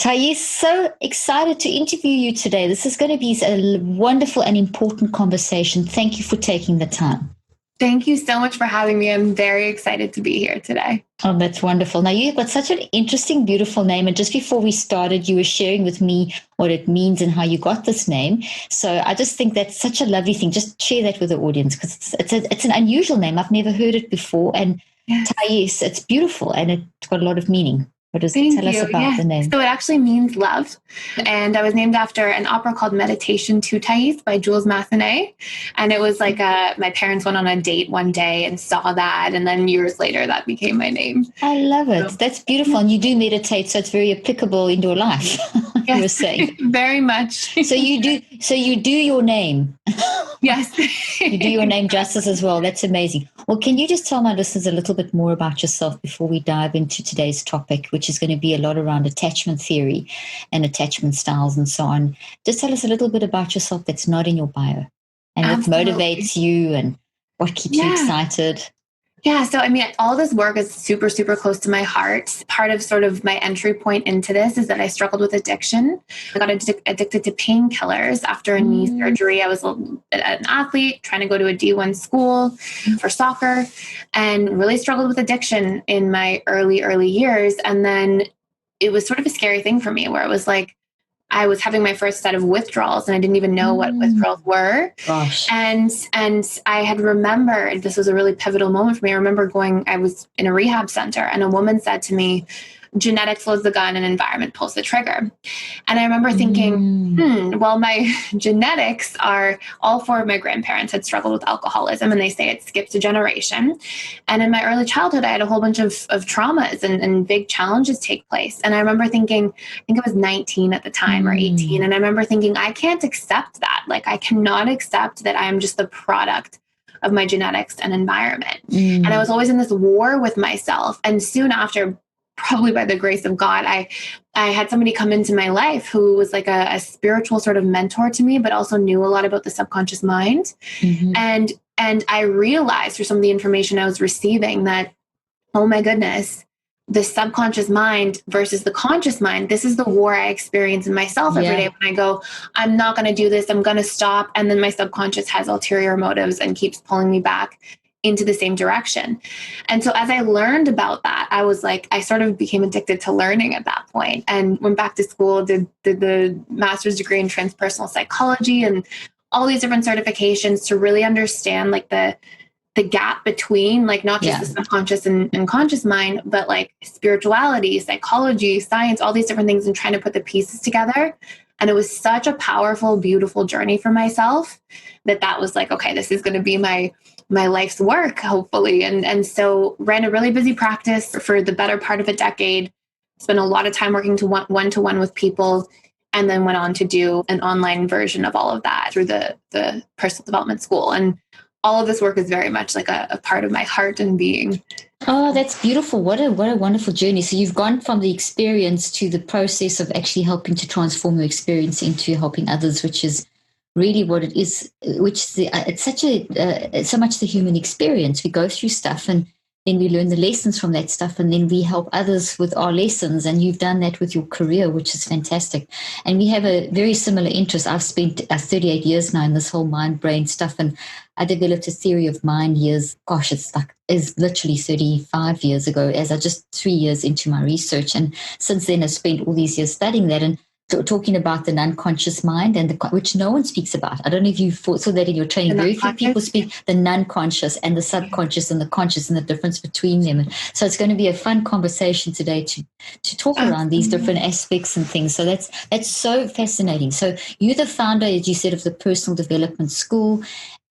Thais, so excited to interview you today. This is going to be a wonderful and important conversation. Thank you for taking the time. Thank you so much for having me. I'm very excited to be here today. Oh, that's wonderful. Now, you've got such an interesting, beautiful name. And just before we started, you were sharing with me what it means and how you got this name. So I just think that's such a lovely thing. Just share that with the audience because it's an unusual name. I've never heard it before. And yes. Thais, it's beautiful and it's got a lot of meaning. What does it tell us about the name? So it actually means love. And I was named after an opera called Meditation to Thais by Jules Massenet. And it was like my parents went on a date one day and saw that. And then years later, that became my name. I love it. So, that's beautiful. And you do meditate, so it's very applicable in your life. Yes, you were saying. Very much. So you do your name. Yes. You do your name justice as well. That's amazing. Well, can you just tell my listeners a little bit more about yourself before we dive into today's topic, which is going to be a lot around attachment theory and attachment styles and so on. Just tell us a little bit about yourself that's not in your bio and Absolutely. What motivates you and what keeps you excited. Yeah. So, I mean, all this work is super, super close to my heart. Part of sort of my entry point into this is that I struggled with addiction. I got addicted to painkillers after a knee surgery. I was an athlete trying to go to a D1 school for soccer and really struggled with addiction in my early years. And then it was sort of a scary thing for me where it was like, I was having my first set of withdrawals and I didn't even know what withdrawals were. Gosh. And I had remembered, this was a really pivotal moment for me. I remember I was in a rehab center and a woman said to me, genetics loads the gun and environment pulls the trigger. And I remember thinking, well, my genetics are all four of my grandparents had struggled with alcoholism and they say it skips a generation. And in my early childhood, I had a whole bunch of traumas and big challenges take place. And I remember thinking, I think I was 19 at the time or 18. And I remember thinking, I can't accept that. Like, I cannot accept that I'm just the product of my genetics and environment. And I was always in this war with myself. And soon after, probably by the grace of God, I had somebody come into my life who was like a spiritual sort of mentor to me, but also knew a lot about the subconscious mind. And I realized through some of the information I was receiving that, oh my goodness, the subconscious mind versus the conscious mind, this is the war I experience in myself every day when I go, I'm not going to do this, I'm going to stop. And then my subconscious has ulterior motives and keeps pulling me back into the same direction. And so as I learned about that, I was like, I sort of became addicted to learning at that point and went back to school, did the master's degree in transpersonal psychology and all these different certifications to really understand like the gap between like not just the subconscious and conscious mind, but like spirituality, psychology, science, all these different things and trying to put the pieces together. And it was such a powerful, beautiful journey for myself that was like, okay, this is going to be my life's work, hopefully. And so ran a really busy practice for the better part of a decade, spent a lot of time working one-to-one with people, and then went on to do an online version of all of that through the personal development school. And all of this work is very much like a part of my heart and being. Oh, that's beautiful. What a wonderful journey. So you've gone from the experience to the process of actually helping to transform your experience into helping others, which is really what it is, it's so much the human experience. We go through stuff and then we learn the lessons from that stuff and then we help others with our lessons. And you've done that with your career, which is fantastic. And we have a very similar interest. I've spent 38 years now in this whole mind-brain stuff. And I developed a theory of mind years. Gosh, it's literally 35 years ago as I just 3 years into my research. And since then I've spent all these years studying that and talking about the unconscious mind which no one speaks about. I don't know if you saw that in your training. Very few people speak the non-conscious and the subconscious and the conscious and the difference between them. So it's going to be a fun conversation today to talk around these different aspects and things. So that's so fascinating. So you're the founder, as you said, of the Personal Development School.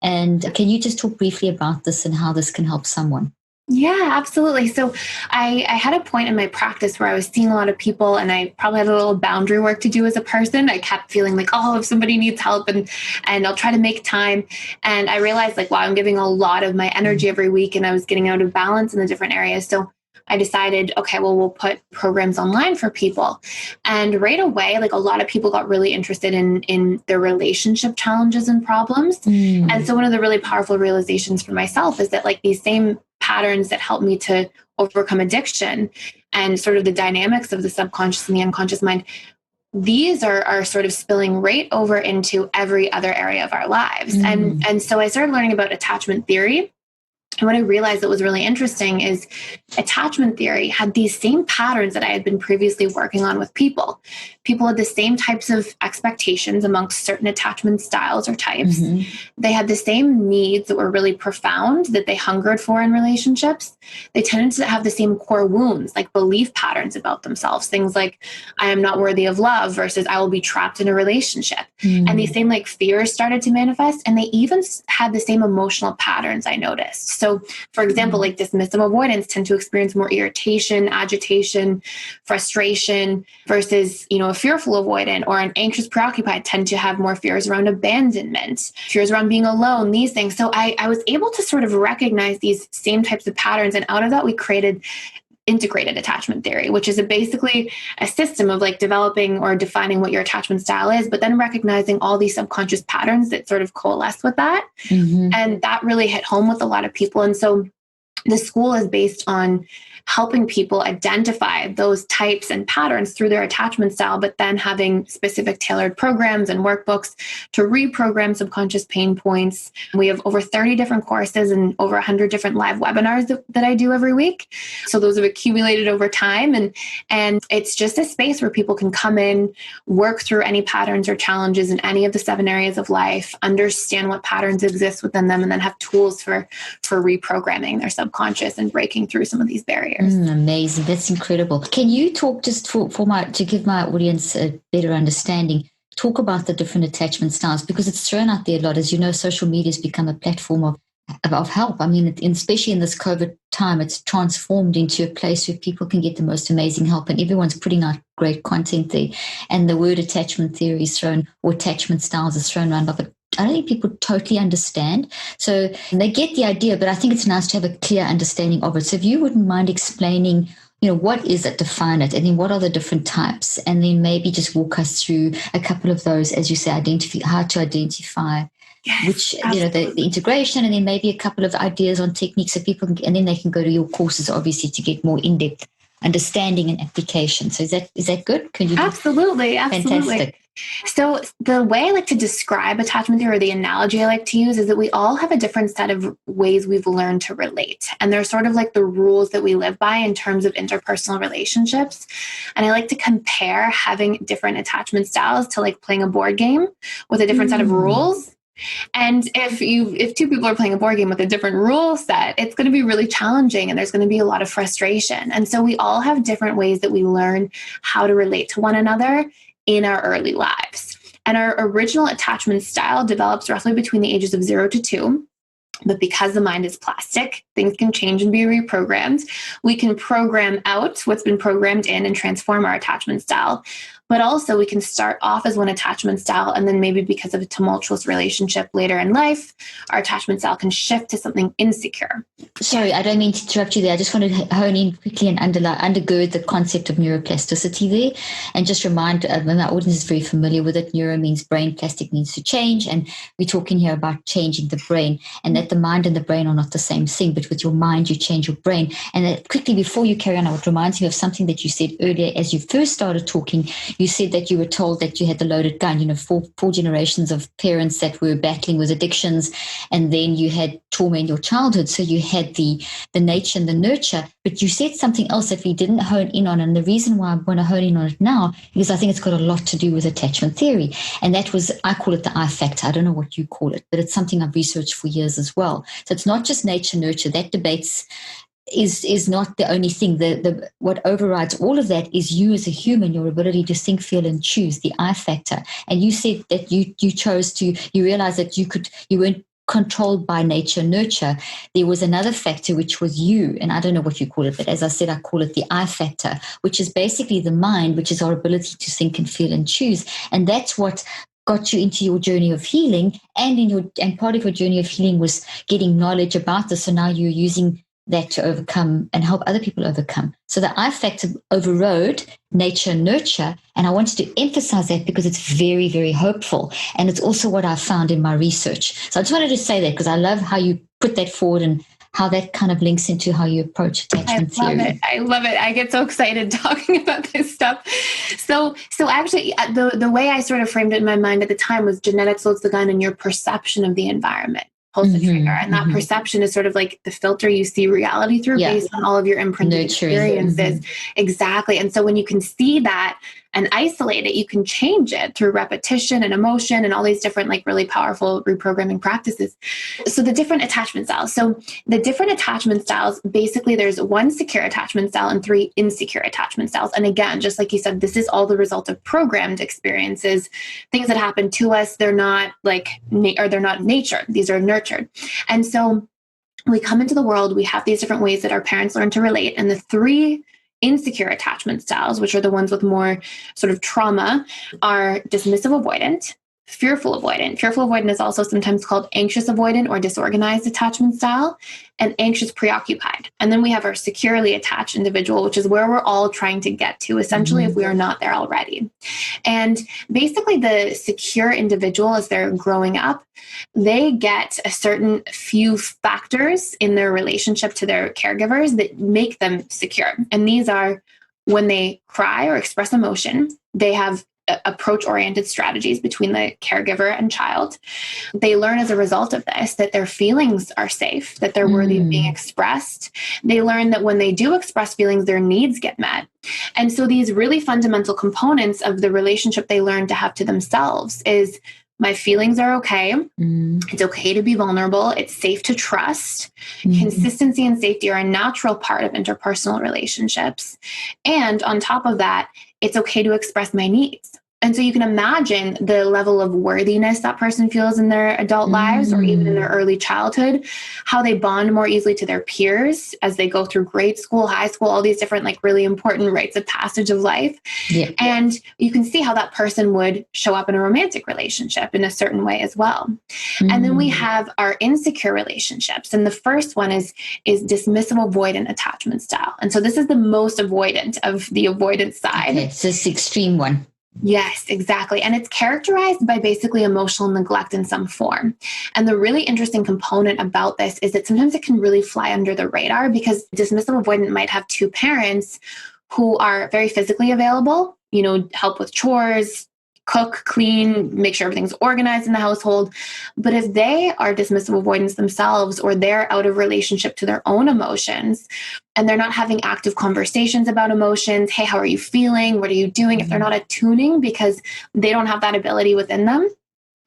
And can you just talk briefly about this and how this can help someone? Yeah, absolutely. So I had a point in my practice where I was seeing a lot of people and I probably had a little boundary work to do as a person. I kept feeling like, oh, if somebody needs help and I'll try to make time. And I realized like, wow, I'm giving a lot of my energy every week and I was getting out of balance in the different areas. So I decided, okay, well, we'll put programs online for people. And right away, like a lot of people got really interested in their relationship challenges and problems. And so one of the really powerful realizations for myself is that like these same patterns that help me to overcome addiction and sort of the dynamics of the subconscious and the unconscious mind, these are sort of spilling right over into every other area of our lives. And so I started learning about attachment theory. And what I realized that was really interesting is attachment theory had these same patterns that I had been previously working on with people. People had the same types of expectations amongst certain attachment styles or types. They had the same needs that were really profound that they hungered for in relationships. They tended to have the same core wounds, like belief patterns about themselves. Things like, I am not worthy of love versus I will be trapped in a relationship. And these same like fears started to manifest. And they even had the same emotional patterns I noticed. So for example, like dismissive avoidance tend to experience more irritation, agitation, frustration versus, a fearful avoidant or an anxious preoccupied tend to have more fears around abandonment, fears around being alone, these things. So I was able to sort of recognize these same types of patterns. And out of that, we created integrated attachment theory, which is basically a system of like developing or defining what your attachment style is, but then recognizing all these subconscious patterns that sort of coalesce with that. And that really hit home with a lot of people. And so the school is based on helping people identify those types and patterns through their attachment style, but then having specific tailored programs and workbooks to reprogram subconscious pain points. We have over 30 different courses and over 100 different live webinars that I do every week. So those have accumulated over time. And it's just a space where people can come in, work through any patterns or challenges in any of the 7 areas of life, understand what patterns exist within them, and then have tools for reprogramming their subconscious and breaking through some of these barriers. Amazing. That's incredible. Can you talk just to give my audience a better understanding, talk about the different attachment styles, because it's thrown out there a lot. As you know, social media has become a platform of help. I mean, especially in this COVID time, it's transformed into a place where people can get the most amazing help, and everyone's putting out great content there. And the word attachment theory is thrown, or attachment styles is thrown around, but I don't think people totally understand. So they get the idea, but I think it's nice to have a clear understanding of it. So if you wouldn't mind explaining, what is it, define it, and then what are the different types, and then maybe just walk us through a couple of those, as you say, how to identify which, the integration, and then maybe a couple of ideas on techniques so people can, and then they can go to your courses, obviously, to get more in-depth understanding and application. So is that good? Can you? Absolutely. Fantastic. So the way I like to describe attachment theory, or the analogy I like to use, is that we all have a different set of ways we've learned to relate. And they're sort of like the rules that we live by in terms of interpersonal relationships. And I like to compare having different attachment styles to like playing a board game with a different set of rules. And if two people are playing a board game with a different rule set, it's going to be really challenging and there's going to be a lot of frustration. And so we all have different ways that we learn how to relate to one another in our early lives. And our original attachment style develops roughly between the ages of 0 to 2. But because the mind is plastic, things can change and be reprogrammed. We can program out what's been programmed in and transform our attachment style. But also we can start off as one attachment style, and then maybe because of a tumultuous relationship later in life, our attachment style can shift to something insecure. Sorry, I don't mean to interrupt you there. I just want to hone in quickly and undergird the concept of neuroplasticity there, and just remind my audience is very familiar with it. Neuro means brain, plastic means to change, and we're talking here about changing the brain, and that the mind and the brain are not the same thing, but with your mind you change your brain. And that quickly, before you carry on, I would remind you of something that you said earlier as you first started talking. You said that you were told that you had the loaded gun, four generations of parents that were battling with addictions, and then you had trauma in your childhood. So you had the nature and the nurture, but you said something else that we didn't hone in on. And the reason why I want to hone in on it now, because I think it's got a lot to do with attachment theory. And that was, I call it the I factor. I don't know what you call it, but it's something I've researched for years as well. So it's not just nature, nurture. That debates is not the only thing. The what overrides all of that is you as a human, your ability to think, feel, and choose, the I factor. And you said that you chose to, you realized that you weren't controlled by nature, nurture. There was another factor, which was you, and I don't know what you call it, but as I said, I call it the I factor, which is basically the mind, which is our ability to think and feel and choose. And that's what got you into your journey of healing, and part of your journey of healing was getting knowledge about this. So now you're using that to overcome and help other people overcome. So the I factor overrode nature, nurture. And I wanted to emphasize that because it's very, very hopeful. And it's also what I found in my research. So I just wanted to say that because I love how you put that forward and how that kind of links into how you approach attachment theory. I love it. I get so excited talking about this stuff. So actually, the way I sort of framed it in my mind at the time was genetics loads the gun and your perception of the environment pulls the trigger. And that perception is sort of like the filter you see reality through based on all of your imprinted experiences. Exactly. And so when you can see that and isolate it, you can change it through repetition and emotion and all these different like really powerful reprogramming practices. So the different attachment styles. So the different attachment styles, basically there's 1 secure attachment style and 3 insecure attachment styles. And again, just like you said, this is all the result of programmed experiences, things that happen to us. They're not like, or they're not nature. These are nurtured. And so we come into the world, we have these different ways that our parents learn to relate. And the 3 insecure attachment styles, which are the ones with more sort of trauma, are dismissive avoidant, fearful avoidant. Fearful avoidant is also sometimes called anxious avoidant or disorganized attachment style, and anxious preoccupied. And then we have our securely attached individual, which is where we're all trying to get to, essentially, if we are not there already. And basically the secure individual, as they're growing up, they get a certain few factors in their relationship to their caregivers that make them secure. And these are when they cry or express emotion, they have approach-oriented strategies between the caregiver and child. They learn as a result of this that their feelings are safe, that they're worthy of being expressed. They learn that when they do express feelings, their needs get met. And so these really fundamental components of the relationship they learn to have to themselves is my feelings are okay. It's okay to be vulnerable. It's safe to trust. Consistency and safety are a natural part of interpersonal relationships. And on top of that, it's okay to express my needs. And so you can imagine the level of worthiness that person feels in their adult lives or even in their early childhood, how they bond more easily to their peers as they go through grade school, high school, all these different like really important rites of passage of life. And you can see how that person would show up in a romantic relationship in a certain way as well. And then we have our insecure relationships. And the first one is dismissive avoidant attachment style. And so this is the most avoidant of the avoidance side. Okay, so it's the extreme one. Yes, exactly. And it's characterized by basically emotional neglect in some form. And the really interesting component about this is that sometimes it can really fly under the radar because dismissive avoidant might have 2 parents who are very physically available, you know, help with chores, cook, clean, make sure everything's organized in the household. But if they are dismissive avoidance themselves, or they're out of relationship to their own emotions, and they're not having active conversations about emotions, hey, how are you feeling? What are you doing? If they're not attuning because they don't have that ability within them,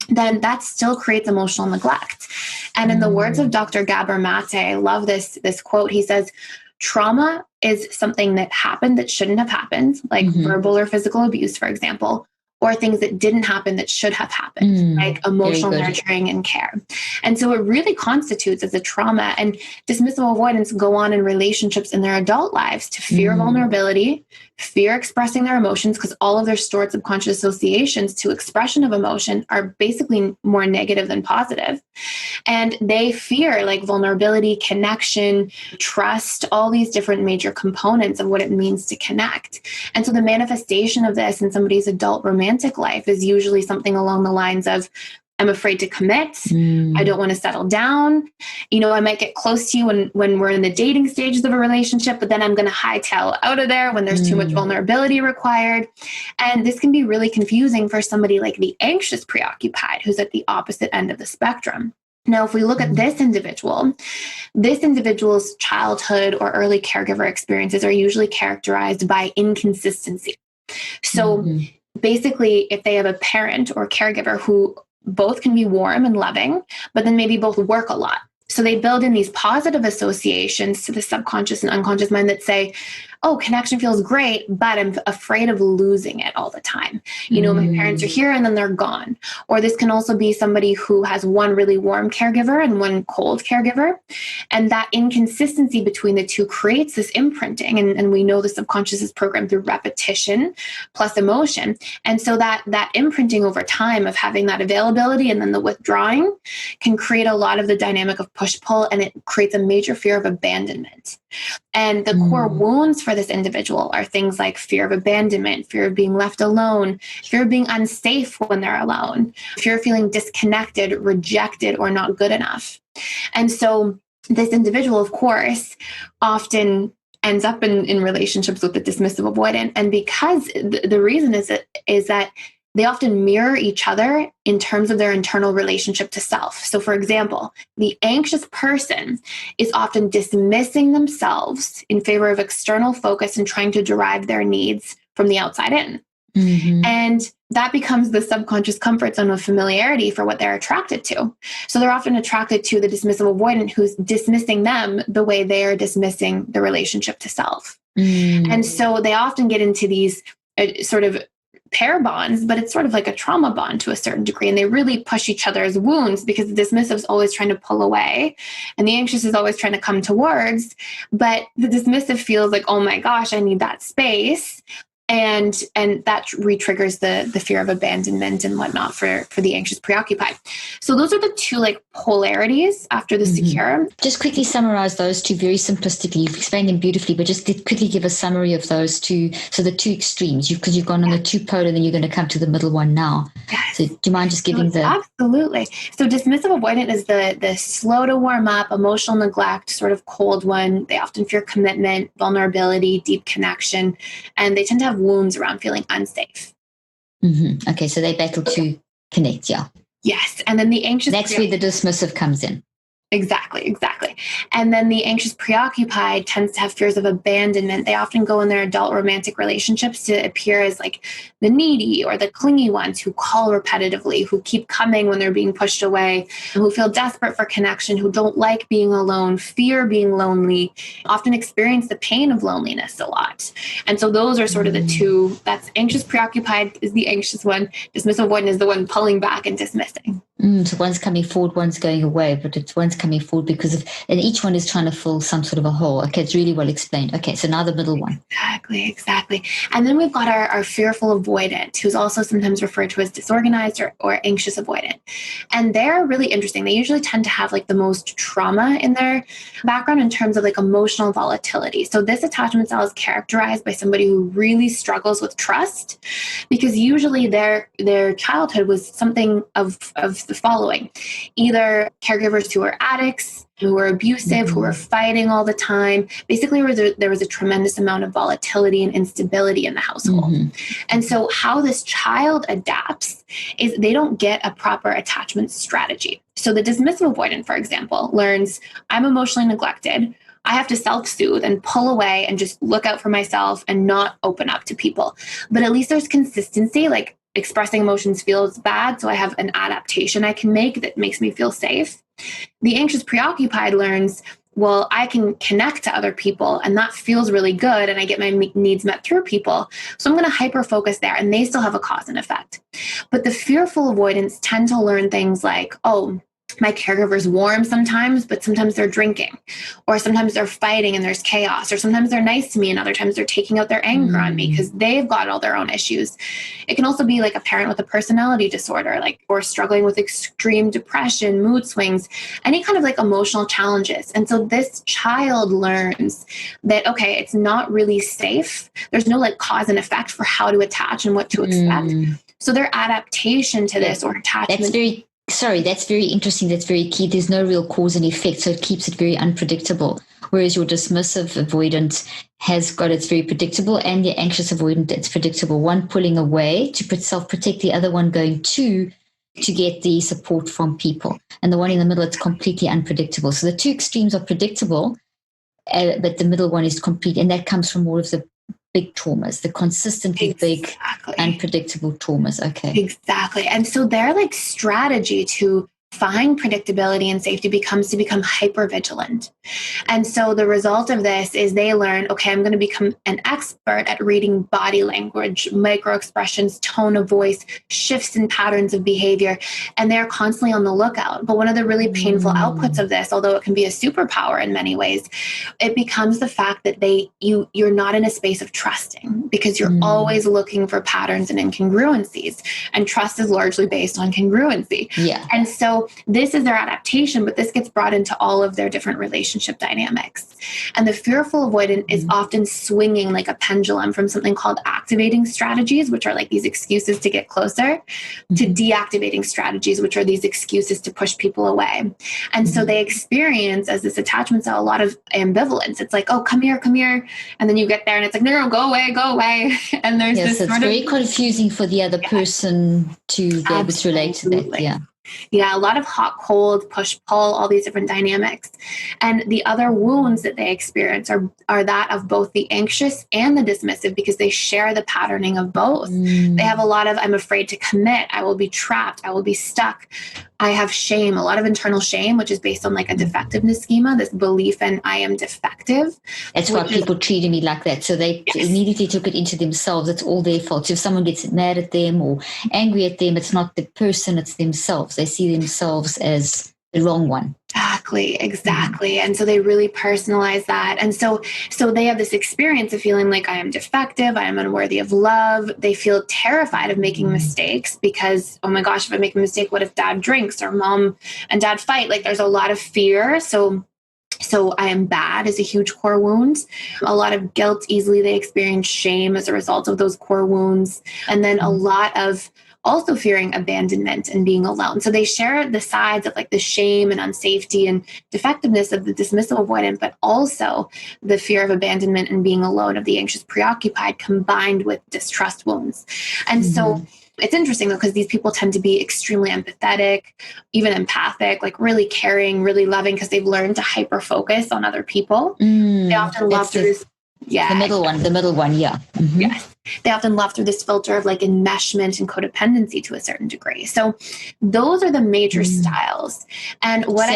then that still creates emotional neglect. And in the words of Dr. Gabor Mate, I love this quote. He says, trauma is something that happened that shouldn't have happened, like verbal or physical abuse, for example, or things that didn't happen that should have happened, like emotional nurturing and care. And so it really constitutes as a trauma. And dismissive avoidance go on in relationships in their adult lives to fear vulnerability, fear expressing their emotions, because all of their stored subconscious associations to expression of emotion are basically more negative than positive. And they fear like vulnerability, connection, trust, all these different major components of what it means to connect. And so the manifestation of this in somebody's adult romantic life is usually something along the lines of, I'm afraid to commit. I don't want to settle down. You know, I might get close to you when we're in the dating stages of a relationship, but then I'm going to hightail out of there when there's too much vulnerability required. And this can be really confusing for somebody like the anxious preoccupied, who's at the opposite end of the spectrum. Now, if we look at this individual's childhood or early caregiver experiences are usually characterized by inconsistency. So basically, if they have a parent or caregiver who both can be warm and loving, but then maybe both work a lot. So they build in these positive associations to the subconscious and unconscious mind that say, oh, connection feels great, but I'm afraid of losing it all the time. You know, my parents are here and then they're gone. Or this can also be somebody who has one really warm caregiver and one cold caregiver. And that inconsistency between the two creates this imprinting. And we know the subconscious is programmed through repetition plus emotion. And so that imprinting over time of having that availability and then the withdrawing can create a lot of the dynamic of push-pull, and it creates a major fear of abandonment. And the core wounds for this individual are things like fear of abandonment, fear of being left alone, fear of being unsafe when they're alone, fear of feeling disconnected, rejected, or not good enough. And so this individual, of course, often ends up in relationships with the dismissive avoidant. And because the reason is that they often mirror each other in terms of their internal relationship to self. So for example, the anxious person is often dismissing themselves in favor of external focus and trying to derive their needs from the outside in. Mm-hmm. And that becomes the subconscious comfort zone of familiarity for what they're attracted to. So they're often attracted to the dismissive avoidant who's dismissing them the way they are dismissing the relationship to self. Mm. And so they often get into these sort of pair bonds, but it's sort of like a trauma bond to a certain degree. And they really push each other's wounds because the dismissive is always trying to pull away and the anxious is always trying to come towards. But the dismissive feels like, oh my gosh, I need that space. And that re-triggers the fear of abandonment and whatnot for the anxious preoccupied. So those are the two like polarities after the secure. Just quickly summarize those two very simplistically. You've explained them beautifully, but just quickly give a summary of those two. So the two extremes, because you've gone on the two polar, then you're going to come to the middle one now. Yes. So do you mind just giving Absolutely. So dismissive avoidant is the slow to warm up, emotional neglect, sort of cold one. They often fear commitment, vulnerability, deep connection, and they tend to have wounds around feeling unsafe. Mm-hmm. Okay, so they battle to connect, yeah. Yes, and then the anxious... That's where the dismissive comes in. Exactly. And then the anxious preoccupied tends to have fears of abandonment. They often go in their adult romantic relationships to appear as like the needy or the clingy ones who call repetitively, who keep coming when they're being pushed away, who feel desperate for connection, who don't like being alone, fear being lonely, often experience the pain of loneliness a lot. And so those are sort of the two. That's anxious preoccupied is the anxious one. Dismissive avoidant is the one pulling back and dismissing. So one's coming forward, one's going away, but it's one's coming forward and each one is trying to fill some sort of a hole. Okay, it's really well explained. Okay, so now the middle one. Exactly. And then we've got our fearful avoidant, who's also sometimes referred to as disorganized or anxious avoidant. And they're really interesting. They usually tend to have like the most trauma in their background in terms of like emotional volatility. So this attachment style is characterized by somebody who really struggles with trust because usually their childhood was something of the following: either caregivers who are addicts, who were abusive, who were fighting all the time. Basically, there was a tremendous amount of volatility and instability in the household. And so how this child adapts is they don't get a proper attachment strategy. So the dismissive avoidant, for example, learns, I'm emotionally neglected. I have to self-soothe and pull away and just look out for myself and not open up to people. But at least there's consistency, like expressing emotions feels bad, so I have an adaptation I can make that makes me feel safe. The anxious preoccupied learns, well, I can connect to other people and that feels really good and I get my needs met through people. So I'm going to hyper-focus there and they still have a cause and effect. But the fearful avoidants tend to learn things like, oh, my caregiver's warm sometimes, but sometimes they're drinking, or sometimes they're fighting and there's chaos, or sometimes they're nice to me and other times they're taking out their anger on me because they've got all their own issues. It can also be like a parent with a personality disorder, or struggling with extreme depression, mood swings, any kind of like emotional challenges. And so this child learns that, okay, it's not really safe. There's no like cause and effect for how to attach and what to expect. So their adaptation to this or attachment... That's very interesting. That's very key. There's no real cause and effect, so it keeps it very unpredictable. Whereas your dismissive avoidant has got it's very predictable, and the anxious avoidant, it's predictable. One pulling away to self-protect, the other one going to get the support from people. And the one in the middle, it's completely unpredictable. So the two extremes are predictable, but the middle one is complete. And that comes from all of the big traumas, the consistently big, unpredictable traumas. Okay. Exactly. And so their like strategy to find predictability and safety becomes to become hypervigilant. And so the result of this is they learn, okay, I'm going to become an expert at reading body language, micro expressions, tone of voice, shifts in patterns of behavior, and they're constantly on the lookout. But one of the really painful outputs of this, although it can be a superpower in many ways, it becomes the fact that you're not in a space of trusting because you're always looking for patterns and incongruencies. And trust is largely based on congruency. Yeah. And so so this is their adaptation, but this gets brought into all of their different relationship dynamics. And the fearful avoidant is often swinging like a pendulum from something called activating strategies, which are like these excuses to get closer, to deactivating strategies, which are these excuses to push people away. And so they experience, as this attachment style, a lot of ambivalence. It's like, oh, come here. And then you get there and it's like, no, go away. And there's this so it's very confusing for the other person to be able to relate to that. Yeah, a lot of hot, cold, push, pull, all these different dynamics. And the other wounds that they experience are that of both the anxious and the dismissive, because they share the patterning of both. They have a lot of, I'm afraid to commit, I will be trapped, I will be stuck. I have shame, a lot of internal shame, which is based on like a defectiveness schema, this belief in I am defective. That's why people treated me like that. So they immediately took it into themselves. It's all their fault. So if someone gets mad at them or angry at them, it's not the person, it's themselves. They see themselves as the wrong one. Exactly. And so they really personalize that. And so they have this experience of feeling like I am defective, I am unworthy of love. They feel terrified of making mistakes because, oh my gosh, if I make a mistake, what if dad drinks or mom and dad fight? Like there's a lot of fear. So I am bad is a huge core wound. A lot of guilt, easily they experience shame as a result of those core wounds. And then a lot of also fearing abandonment and being alone. So they share the sides of like the shame and unsafety and defectiveness of the dismissive avoidant, but also the fear of abandonment and being alone of the anxious preoccupied combined with distrust wounds. And so it's interesting though, because these people tend to be extremely empathetic, even empathic, like really caring, really loving, because they've learned to hyper focus on other people. They often love through this. The middle one. Yes. They often love through this filter of like enmeshment and codependency to a certain degree. So those are the major styles. And what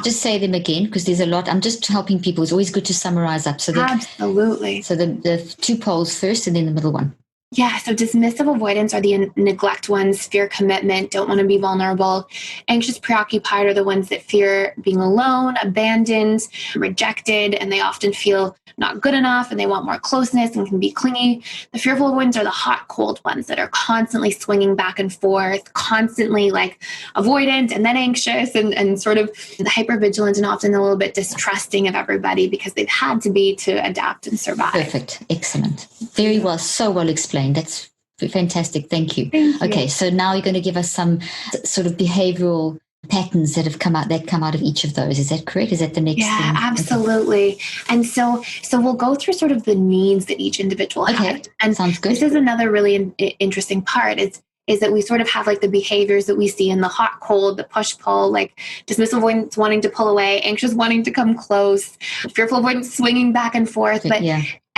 just say them again, because there's a lot. I'm just helping people. It's always good to summarize up. So absolutely. So the two poles first and then the middle one. Yeah, so dismissive avoidance are the neglect ones, fear commitment, don't want to be vulnerable. Anxious preoccupied are the ones that fear being alone, abandoned, rejected, and they often feel not good enough and they want more closeness and can be clingy. The fearful avoidants are the hot, cold ones that are constantly swinging back and forth, constantly like avoidant and then anxious and sort of hypervigilant and often a little bit distrusting of everybody because they've had to be to adapt and survive. Perfect. Excellent. Very well. So well explained. That's fantastic. Thank you. Okay. So now you're going to give us some sort of behavioral patterns that come out of each of those. Is that correct? Is that the next thing? Yeah, absolutely. Okay. And so we'll go through sort of the needs that each individual has. And sounds good. This is another really interesting part is that we sort of have like the behaviors that we see in the hot, cold, the push, pull, like dismissive avoidance wanting to pull away, anxious wanting to come close, fearful avoidance swinging back and forth.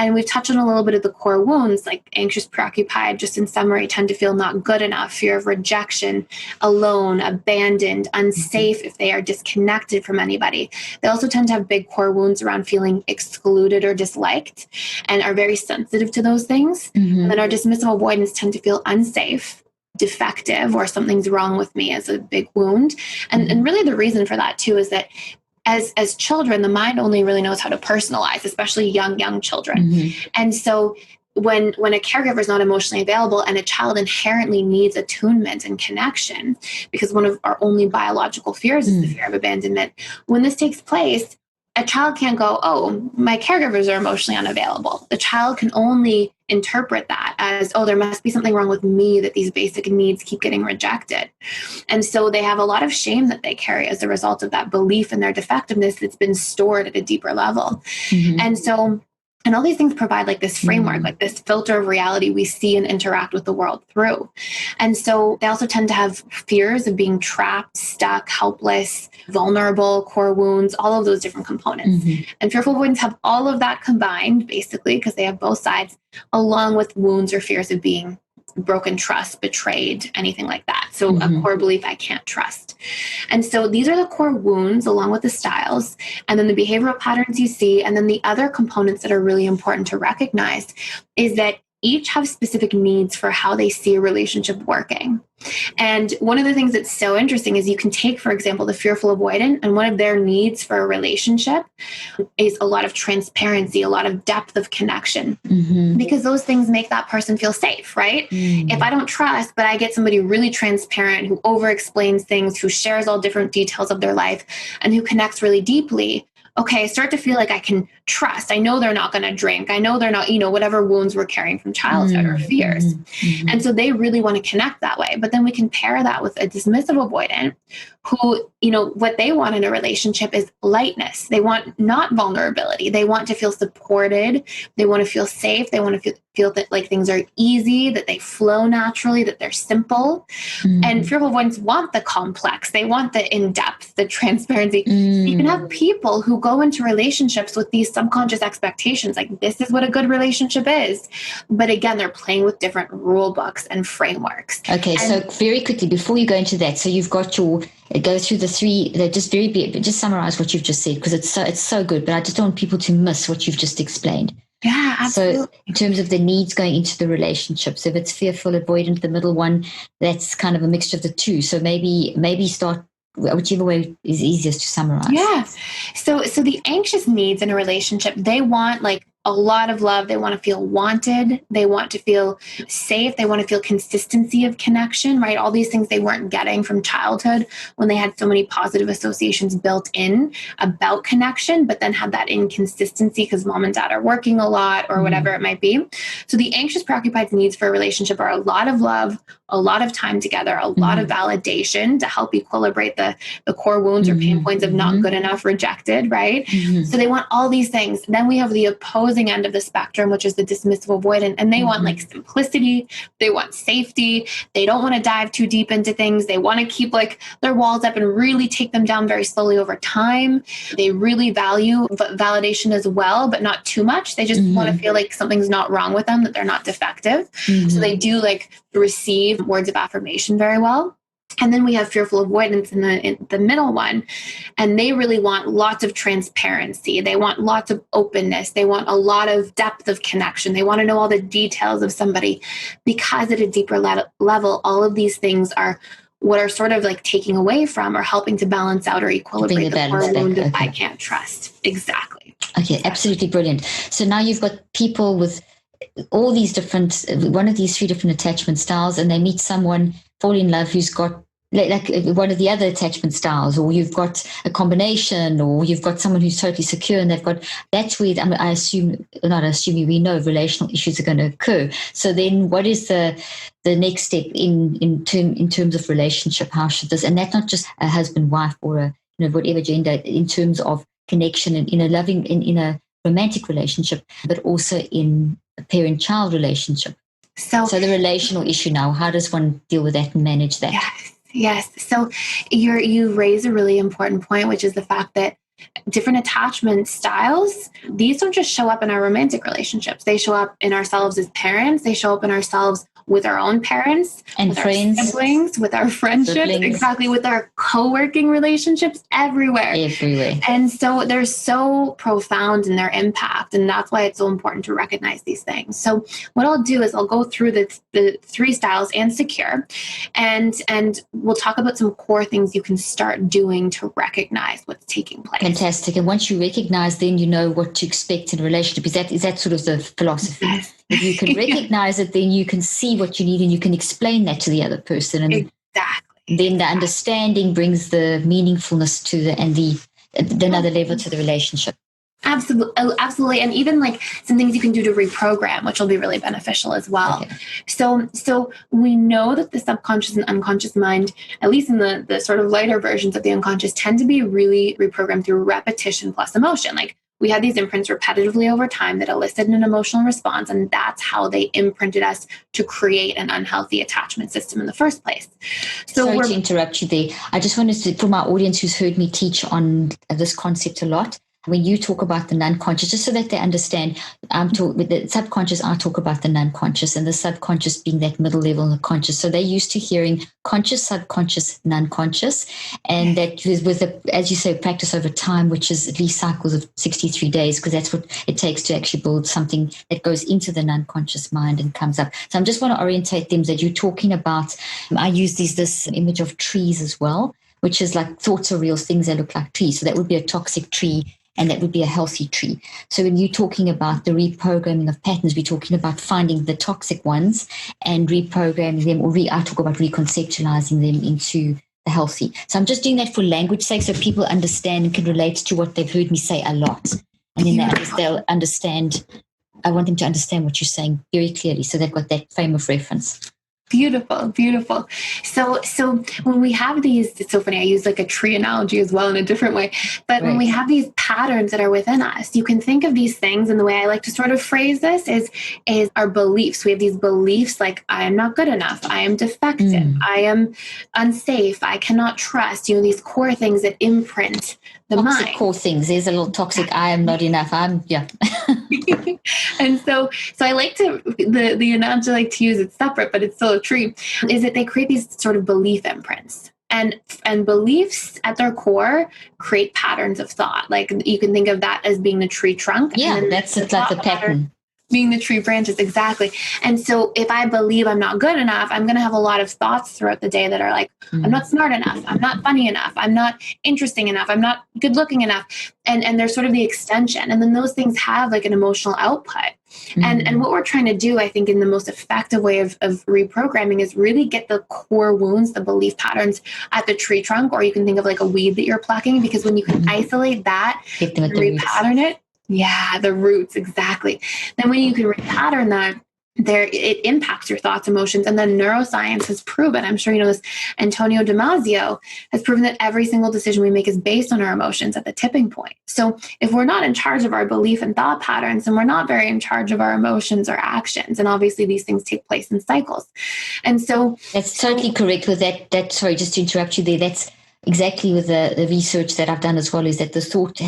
And we've touched on a little bit of the core wounds, like anxious, preoccupied, just in summary, tend to feel not good enough, fear of rejection, alone, abandoned, unsafe if they are disconnected from anybody. They also tend to have big core wounds around feeling excluded or disliked and are very sensitive to those things. And then our dismissive avoidance tend to feel unsafe, defective, or something's wrong with me as a big wound. And really the reason for that too is that as children, the mind only really knows how to personalize, especially young children. And so when a caregiver is not emotionally available and a child inherently needs attunement and connection, because one of our only biological fears is the fear of abandonment, when this takes place, a child can't go, oh, my caregivers are emotionally unavailable. The child can only interpret that as, oh, there must be something wrong with me that these basic needs keep getting rejected. And so they have a lot of shame that they carry as a result of that belief in their defectiveness that's been stored at a deeper level. And all these things provide like this framework, like this filter of reality we see and interact with the world through. And so they also tend to have fears of being trapped, stuck, helpless, vulnerable, core wounds, all of those different components. And fearful avoidants have all of that combined, basically, because they have both sides, along with wounds or fears of being broken trust, betrayed, anything like that. So a core belief, I can't trust. And so these are the core wounds along with the styles, and then the behavioral patterns you see. And then the other components that are really important to recognize is that each have specific needs for how they see a relationship working. And one of the things that's so interesting is you can take, for example, the fearful avoidant, and one of their needs for a relationship is a lot of transparency, a lot of depth of connection, because those things make that person feel safe, right? If I don't trust, but I get somebody really transparent who over-explains things, who shares all different details of their life, and who connects really deeply, okay, I start to feel like I can trust. I know they're not going to drink. I know they're not, whatever wounds we're carrying from childhood or fears. And so they really want to connect that way. But then we can pair that with a dismissive avoidant who, what they want in a relationship is lightness. They want not vulnerability. They want to feel supported. They want to feel safe. They want to feel that like things are easy, that they flow naturally, that they're simple. And fearful avoidants want the complex. They want the in-depth, the transparency. So you can have people who go into relationships with these subconscious expectations, like this is what a good relationship is. But again, they're playing with different rule books and frameworks. Okay, so very quickly, before you go into that, so you've got go through the three, just summarize what you've just said, because it's so good, but I just don't want people to miss what you've just explained. Yeah, absolutely. So in terms of the needs going into the relationship, so if it's fearful, avoidant, the middle one, that's kind of a mixture of the two. So maybe start whichever way is easiest to summarize. Yeah. So the anxious needs in a relationship, they want like a lot of love. They want to feel wanted. They want to feel safe. They want to feel consistency of connection, right? All these things they weren't getting from childhood when they had so many positive associations built in about connection, but then had that inconsistency because mom and dad are working a lot or whatever it might be. So the anxious preoccupied needs for a relationship are a lot of love, a lot of time together, a lot of validation to help equilibrate the core wounds or pain points of not good enough, rejected, right? So they want all these things. Then we have the opposing end of the spectrum, which is the dismissive avoidant, and they want like simplicity. They want safety. They don't want to dive too deep into things. They want to keep like their walls up and really take them down very slowly over time. They really value validation as well, but not too much. They just want to feel like something's not wrong with them, that they're not defective. So they do like receive words of affirmation very well. And then we have fearful avoidance in the middle one. And they really want lots of transparency. They want lots of openness. They want a lot of depth of connection. They want to know all the details of somebody, because at a deeper level, all of these things are what are sort of like taking away from or helping to balance out or equilibrate the core wound of I can't trust. Exactly. Okay, absolutely brilliant. So now you've got people with all these different, one of these three different attachment styles, and they meet someone, fall in love, who's got like one of the other attachment styles, or you've got a combination, or you've got someone who's totally secure, and that's where we know relational issues are going to occur. So then what is the next step in terms of relationship? How should this, and that's not just a husband, wife, or a whatever gender, in terms of connection and in a loving, in a romantic relationship, but also in a parent-child relationship. So the relational issue now, how does one deal with that and manage that? Yes. So you raise a really important point, which is the fact that different attachment styles, these don't just show up in our romantic relationships. They show up in ourselves as parents. They show up in ourselves with our own parents, and with friends, our siblings, with our friendships, exactly, with our co-working relationships, everywhere. And so they're so profound in their impact, and that's why it's so important to recognize these things. So what I'll do is I'll go through the three styles and secure, and we'll talk about some core things you can start doing to recognize what's taking place. Fantastic. And once you recognize, then you know what to expect in a relationship. Is that sort of the philosophy? Yes. If you can recognize it, then you can see what you need and you can explain that to the other person. And then the understanding brings the meaningfulness to the another level to the relationship. Absolutely. And even like some things you can do to reprogram, which will be really beneficial as well. Okay. So we know that the subconscious and unconscious mind, at least in the sort of lighter versions of the unconscious, tend to be really reprogrammed through repetition plus emotion. Like we had these imprints repetitively over time that elicited an emotional response, and that's how they imprinted us to create an unhealthy attachment system in the first place. Sorry to interrupt you there. I just wanted to, for my audience who's heard me teach on this concept a lot, when you talk about the non-conscious, just so that they understand, with the subconscious, I talk about the non-conscious, and the subconscious being that middle level of the conscious. So they're used to hearing conscious, subconscious, non-conscious, and that with as you say, practice over time, which is at least cycles of 63 days, because that's what it takes to actually build something that goes into the non-conscious mind and comes up. So I just want to orientate them that you're talking about. I use this image of trees as well, which is like thoughts are real things that look like trees. So that would be a toxic tree, and that would be a healthy tree. So when you're talking about the reprogramming of patterns, we're talking about finding the toxic ones and reprogramming them, or I talk about reconceptualizing them into the healthy. So I'm just doing that for language sake, so people understand and can relate to what they've heard me say a lot. And then they'll understand. I want them to understand what you're saying very clearly, so they've got that frame of reference. Beautiful, beautiful. So when we have these, it's so funny, I use like a tree analogy as well in a different way, but when we have these patterns that are within us, you can think of these things, and the way I like to sort of phrase this is our beliefs. We have these beliefs like, I am not good enough, I am defective, I am unsafe, I cannot trust, these core things that imprint the toxic mind. Core things. There's a little toxic, I am not enough, And so I like to, the analogy I like to use, it's separate, but it's still a tree, is that they create these sort of belief imprints. And beliefs at their core create patterns of thought. Like you can think of that as being the tree trunk. Yeah, and that's like the pattern. Being the tree branches, exactly. And so if I believe I'm not good enough, I'm going to have a lot of thoughts throughout the day that are like, I'm not smart enough, I'm not funny enough, I'm not interesting enough, I'm not good looking enough. And they're sort of the extension. And then those things have like an emotional output. And what we're trying to do, I think, in the most effective way of reprogramming is really get the core wounds, the belief patterns at the tree trunk, or you can think of like a weed that you're plucking, because when you can isolate that and repattern it, yeah, the roots, exactly. Then when you can repattern that, it impacts your thoughts, emotions. And then neuroscience has proven, I'm sure you know this, Antonio Damasio has proven that every single decision we make is based on our emotions at the tipping point. So if we're not in charge of our belief and thought patterns, then we're not very in charge of our emotions or actions. And obviously these things take place in cycles. And so that's totally correct with that. Sorry, just to interrupt you there. That's exactly with the research that I've done as well, is that the thought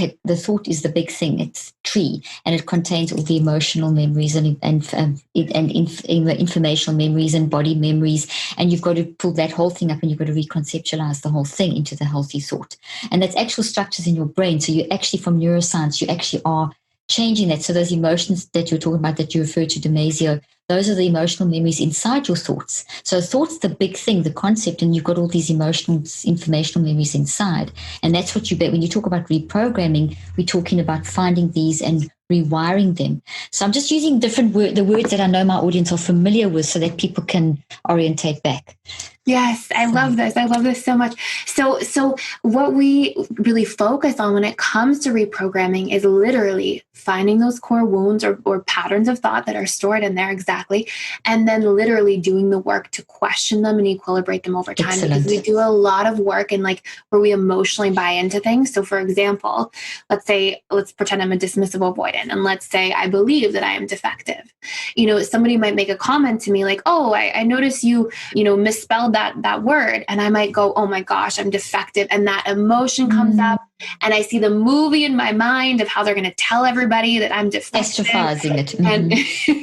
is the big thing. It's tree, and it contains all the emotional memories and informational memories and body memories. And you've got to pull that whole thing up, and you've got to reconceptualize the whole thing into the healthy thought. And that's actual structures in your brain. So you actually, from neuroscience, you actually are changing that. So those emotions that you're talking about, that you refer to Damasio, those are the emotional memories inside your thoughts. So thoughts, the big thing, the concept, and you've got all these emotional, informational memories inside. And that's what you bet. When you talk about reprogramming, we're talking about finding these and rewiring them. So I'm just using the words that I know my audience are familiar with, so that people can orientate back. Yes, I love this. I love this so much. So what we really focus on when it comes to reprogramming is literally finding those core wounds or patterns of thought that are stored in there, exactly, and then literally doing the work to question them and equilibrate them over time. Excellent. Because we do a lot of work in like where we emotionally buy into things. So for example, let's pretend I'm a dismissive avoidant, and let's say I believe that I am defective. Somebody might make a comment to me like, oh, I notice you misspelled that word, and I might go, oh my gosh, I'm defective, and that emotion comes up, and I see the movie in my mind of how they're going to tell everybody that I'm defective. Catastrophizing it. And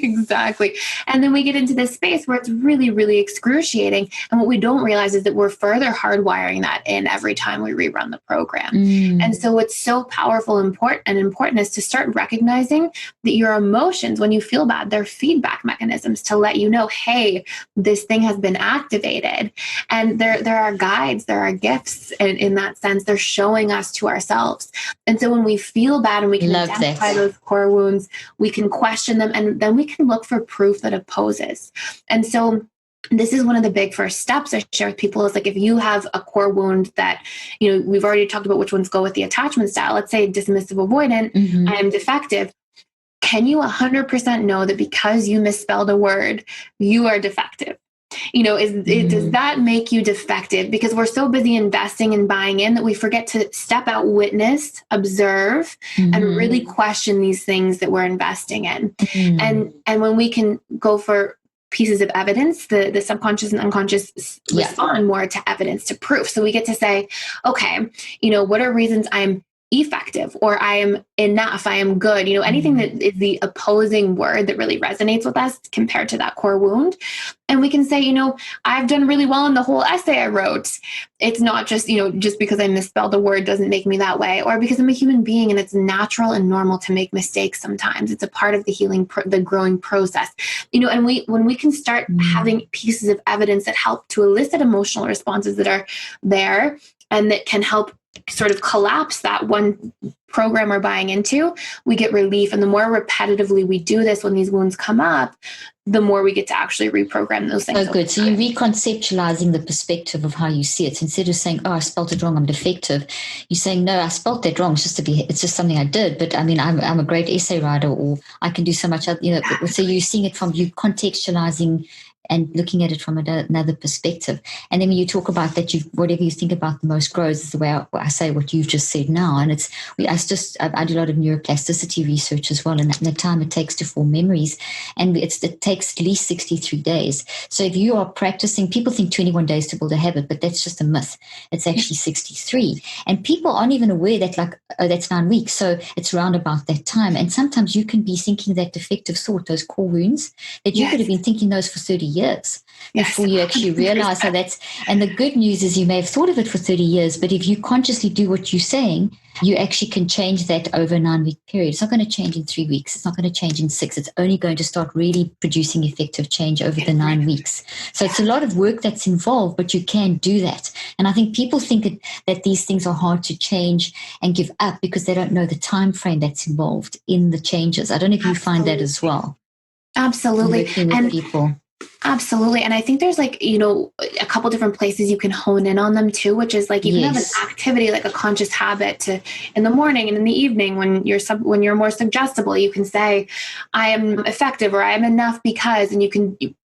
exactly. And then we get into this space where it's really, really excruciating. And what we don't realize is that we're further hardwiring that in every time we rerun the program. And so what's so powerful and important is to start recognizing that your emotions, when you feel bad, they're feedback mechanisms to let you know, hey, this thing has been activated. And there are guides, there are gifts in that sense. They're showing us to ourselves. And so when we feel bad and we can identify those core wounds, we can question them, and then we can look for proof that opposes. And so this is one of the big first steps I share with people, is like, if you have a core wound that, we've already talked about which ones go with the attachment style. Let's say dismissive avoidant, I am defective. Can you 100% know that because you misspelled a word, you are defective? Does that make you defective? Because we're so busy investing and buying in that we forget to step out, witness, observe, and really question these things that we're investing in. And when we can go for pieces of evidence, the subconscious and unconscious respond more to evidence, to proof. So we get to say, okay, what are reasons I'm effective, or I am enough, I am good, anything that is the opposing word that really resonates with us compared to that core wound. And we can say, I've done really well in the whole essay I wrote. It's not just, just because I misspelled a word doesn't make me that way, or because I'm a human being and it's natural and normal to make mistakes sometimes. It's a part of the healing, the growing process, and when we can start having pieces of evidence that help to elicit emotional responses that are there and that can help sort of collapse that one program we're buying into, we get relief. And the more repetitively we do this when these wounds come up, the more we get to actually reprogram those things. Oh, good. So you're reconceptualizing the perspective of how you see it. Instead of saying, oh, I spelled it wrong, I'm defective, you're saying, no, I spelled that wrong. It's just something I did. But I mean, I'm a great essay writer, or I can do so much other, so you're seeing it from, you contextualizing and looking at it from another perspective. And then when you talk about that, whatever you think about the most grows, is the way I say what you've just said now. And I do a lot of neuroplasticity research as well, and the time it takes to form memories. And it takes at least 63 days. So if you are practicing, people think 21 days to build a habit, but that's just a myth. It's actually 63. And people aren't even aware that that's 9 weeks. So it's around about that time. And sometimes you can be thinking that defective thought, those core wounds, that you could have been thinking those for 30 years before you actually realize how that's. And the good news is you may have thought of it for 30 years, but if you consciously do what you're saying, you actually can change that over a 9-week period. It's not going to change in 3 weeks. It's not going to change in 6. It's only going to start really producing effective change over the 9 weeks. So it's a lot of work that's involved, but you can do that. And I think people think that these things are hard to change and give up because they don't know the time frame that's involved in the changes. I don't know if you find that as well. Absolutely. Working with people. Absolutely. And I think there's a couple different places you can hone in on them too, which is you can have an activity, like a conscious habit to in the morning and in the evening when you're more suggestible, you can say, I am effective, or I am enough because, and you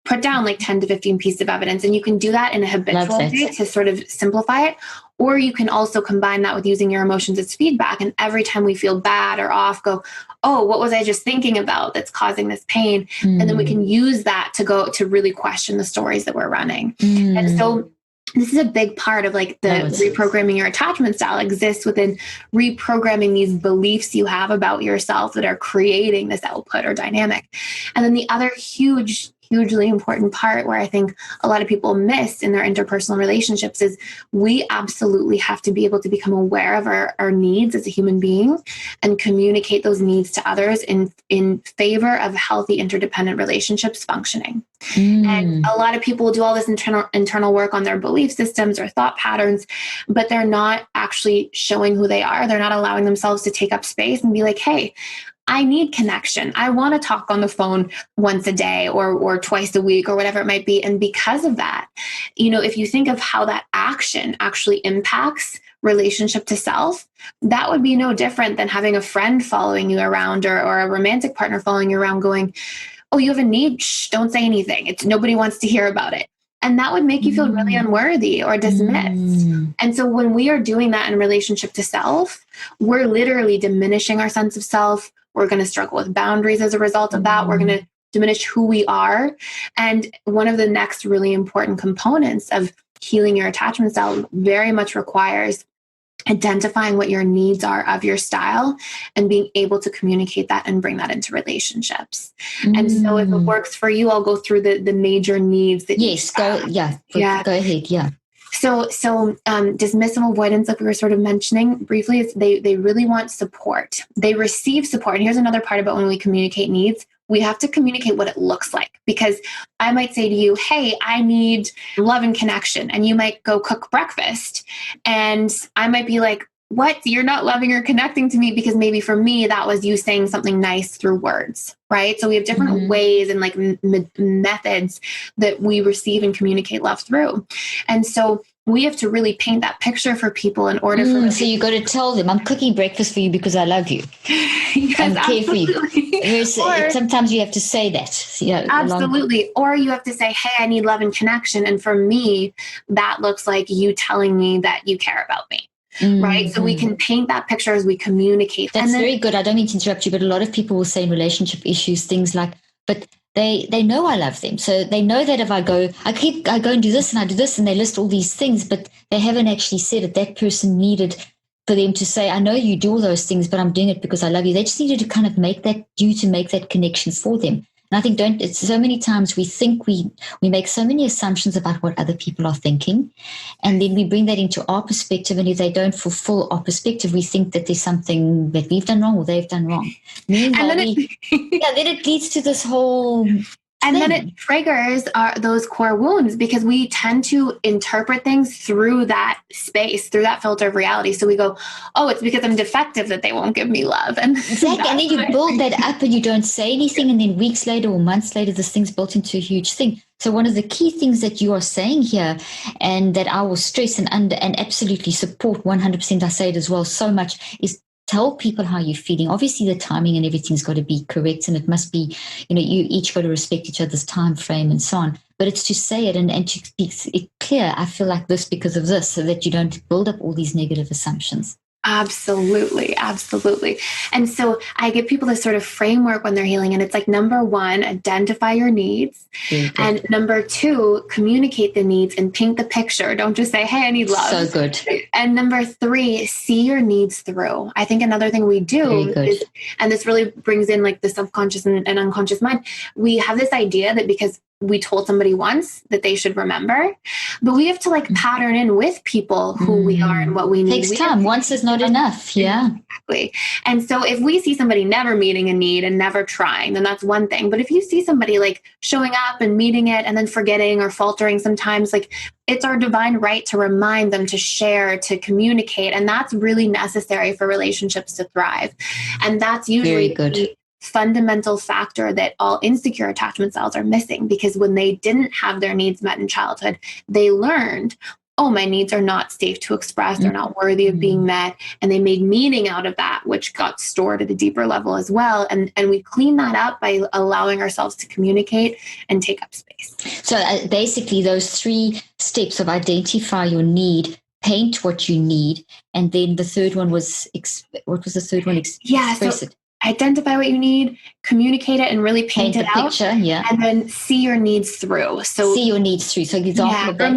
put down 10 to 15 pieces of evidence, and you can do that in a habitual way to sort of simplify it. Or you can also combine that with using your emotions as feedback. And every time we feel bad or off, go, oh, what was I just thinking about that's causing this pain? And then we can use that to go to really question the stories that we're running. And so this is a big part of the reprogramming your attachment style exists within reprogramming these beliefs you have about yourself that are creating this output or dynamic. And then the other hugely important part where I think a lot of people miss in their interpersonal relationships is we absolutely have to be able to become aware of our needs as a human being and communicate those needs to others in favor of healthy interdependent relationships functioning. And a lot of people will do all this internal work on their belief systems or thought patterns, but they're not actually showing who they are. They're not allowing themselves to take up space and be like, hey, I need connection. I want to talk on the phone once a day or twice a week or whatever it might be. And because of that, if you think of how that action actually impacts relationship to self, that would be no different than having a friend following you around or a romantic partner following you around going, oh, you have a need? Shh, don't say anything. Nobody wants to hear about it. And that would make you feel really unworthy or dismissed. And so when we are doing that in relationship to self, we're literally diminishing our sense of self. We're going to struggle with boundaries as a result of that. We're going to diminish who we are. And one of the next really important components of healing your attachment style very much requires identifying what your needs are of your style and being able to communicate that and bring that into relationships. And so if it works for you, I'll go through the major needs that go ahead. So dismissive avoidance, like we were sort of mentioning briefly, is they really want support. They receive support. And here's another part about when we communicate needs. We have to communicate what it looks like, because I might say to you, hey, I need love and connection. And you might go cook breakfast. And I might be like, what? You're not loving or connecting to me? Because maybe for me, that was you saying something nice through words, right? So we have different ways and methods that we receive and communicate love through. And so we have to really paint that picture for people in order for them. So you got to tell them, I'm cooking breakfast for you because I love you. Yes, I'm care for you. Sometimes you have to say that. Absolutely. Or you have to say, hey, I need love and connection. And for me, that looks like you telling me that you care about me. Right. So we can paint that picture as we communicate. That's very good. I don't mean to interrupt you, but a lot of people will say in relationship issues things like, but they know I love them. So they know that if I go and do this and I do this, and they list all these things, but they haven't actually said that person needed for them to say, I know you do all those things, but I'm doing it because I love you. They just needed to kind of make that connection for them. And I think it's so many times we think we make so many assumptions about what other people are thinking. And then we bring that into our perspective. And if they don't fulfill our perspective, we think that there's something that we've done wrong or they've done wrong. Meanwhile, then it leads to this whole and then it triggers those core wounds, because we tend to interpret things through that space, through that filter of reality. So we go, oh, it's because I'm defective that they won't give me love. And exactly. And then you build that up and you don't say anything. And then weeks later or months later, this thing's built into a huge thing. So one of the key things that you are saying here, and that I will stress and absolutely support 100%, I say it as well so much, is tell people how you're feeling. Obviously, the timing and everything's got to be correct, and it must be, you each got to respect each other's time frame and so on. But it's to say it and to be it clear, I feel like this because of this, so that you don't build up all these negative assumptions. Absolutely. Absolutely. And so I give people this sort of framework when they're healing. And it's like, number one, identify your needs. And number two, communicate the needs and paint the picture. Don't just say, hey, I need love. So good. And number three, see your needs through. I think another thing we do is, and this really brings in like the subconscious and unconscious mind, we have this idea that because we told somebody once that they should remember, but we have to like pattern in with people who we are and what we need. Takes time. Once is not enough. Yeah. Exactly. And so if we see somebody never meeting a need and never trying, then that's one thing. But if you see somebody like showing up and meeting it and then forgetting or faltering sometimes, like it's our divine right to remind them, to share, to communicate. And that's really necessary for relationships to thrive. And that's usually the fundamental factor that all insecure attachment styles are missing, because when they didn't have their needs met in childhood, they learned, oh, my needs are not safe to express, they're not worthy of being met, and they made meaning out of that, which got stored at a deeper level as well. And we clean that up by allowing ourselves to communicate and take up space. So basically those 3 steps of identify your need, paint what you need, and then the third one was what was the third one? Express it. Identify what you need, communicate it, and really paint it out. Picture, yeah. And then see your needs through. So see your needs through. So example of that.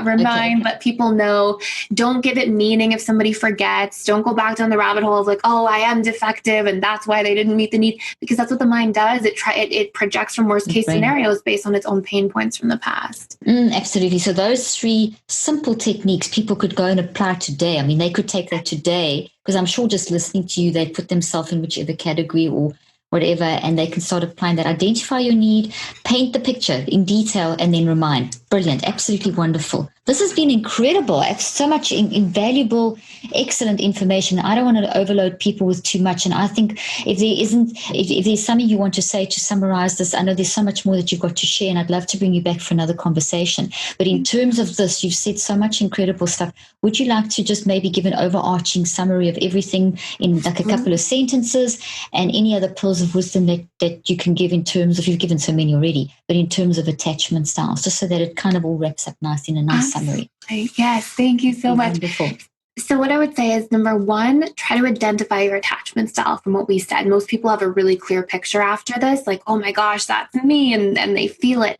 Remind, let people know. Don't give it meaning if somebody forgets. Don't go back down the rabbit hole of like, oh, I am defective and that's why they didn't meet the need, because that's what the mind does. It projects from worst case scenarios based on its own pain points from the past. Absolutely. So those 3 simple techniques people could go and apply today. I mean, they could take that today, because I'm sure just listening to you, they put themselves in whichever category or whatever, and they can start applying that. Identify your need, paint the picture in detail, and then remind. Brilliant. Absolutely wonderful. This has been incredible. I have so much invaluable, excellent information. I don't want to overload people with too much. And I think if there's something you want to say to summarize this, I know there's so much more that you've got to share, and I'd love to bring you back for another conversation. But in terms of this, you've said so much incredible stuff. Would you like to just maybe give an overarching summary of everything in like a couple of sentences, and any other pearls of wisdom that you can give in terms of, you've given so many already, but in terms of attachment styles, just so that it kind of all wraps up nice in a nice summary. Yes, thank you so much. Wonderful. So what I would say is, number one, try to identify your attachment style from what we said. Most people have a really clear picture after this, like, oh my gosh, that's me, and they feel it.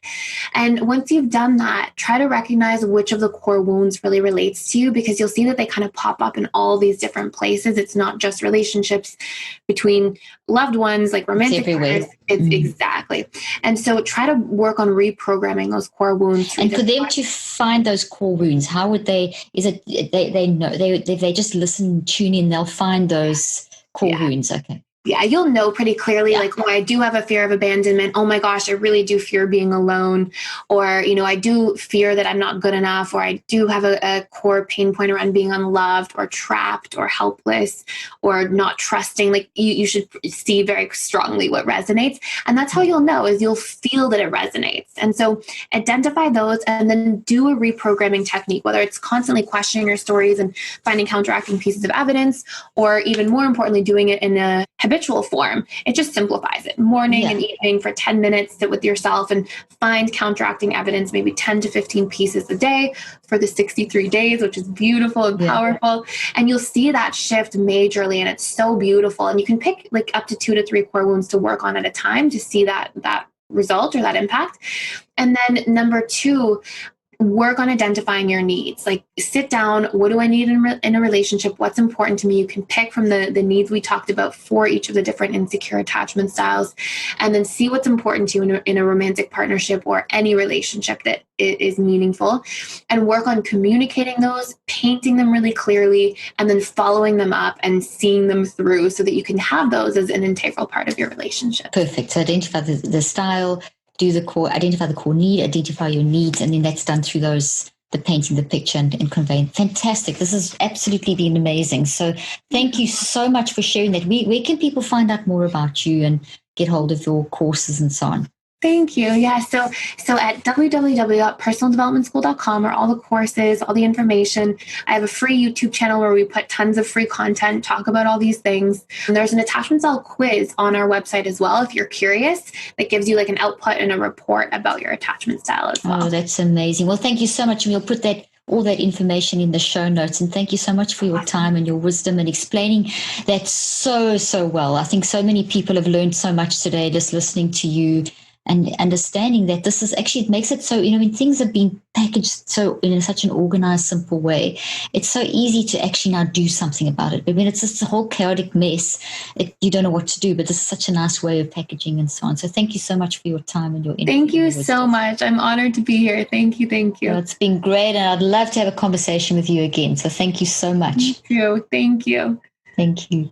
And once you've done that, try to recognize which of the core wounds really relates to you, because you'll see that they kind of pop up in all these different places. It's not just relationships between loved ones, like romantic partners. It's exactly. And so try to work on reprogramming those core wounds. And for them to find those core wounds, how would they, is it, they know, they just listen, tune in, they'll find those core wounds. Okay. Yeah, you'll know pretty clearly, like, oh, I do have a fear of abandonment. Oh my gosh, I really do fear being alone. Or, I do fear that I'm not good enough. Or I do have a core pain point around being unloved or trapped or helpless or not trusting. Like you should see very strongly what resonates. And that's how you'll know, is you'll feel that it resonates. And so identify those and then do a reprogramming technique, whether it's constantly questioning your stories and finding counteracting pieces of evidence, or even more importantly, doing it in a habitual form. It just simplifies it. Morning and evening for 10 minutes, sit with yourself and find counteracting evidence, maybe 10 to 15 pieces a day for the 63 days, which is beautiful and powerful. And you'll see that shift majorly, and it's so beautiful. And you can pick like up to 2 to 3 core wounds to work on at a time to see that result or that impact. And then number 2, work on identifying your needs. Like, sit down, what do I need in a relationship? What's important to me? You can pick from the needs we talked about for each of the different insecure attachment styles, and then see what's important to you in a romantic partnership or any relationship that is meaningful, and work on communicating those, painting them really clearly, and then following them up and seeing them through so that you can have those as an integral part of your relationship. Perfect. So identify the style, identify the core need, identify your needs, and then that's done through the painting the picture and conveying. Fantastic. This has absolutely been amazing. So thank you so much for sharing that. Where can people find out more about you and get hold of your courses and so on? Thank you. Yeah. So at www.personaldevelopmentschool.com are all the courses, all the information. I have a free YouTube channel where we put tons of free content, talk about all these things. And there's an attachment style quiz on our website as well, if you're curious, that gives you like an output and a report about your attachment style as well. Oh, that's amazing. Well, thank you so much. And we'll put all that information in the show notes. And thank you so much for your time and your wisdom and explaining that so well. I think so many people have learned so much today just listening to you. And understanding that this is actually, it makes it so, when things have been packaged so in such an organized, simple way, it's so easy to actually now do something about it. But when it's just a whole chaotic mess, you don't know what to do. But this is such a nice way of packaging and so on. So thank you so much for your time and your input. Thank you so much. I'm honored to be here. Thank you. Well, it's been great. And I'd love to have a conversation with you again. So thank you so much. Me too. Thank you. Thank you.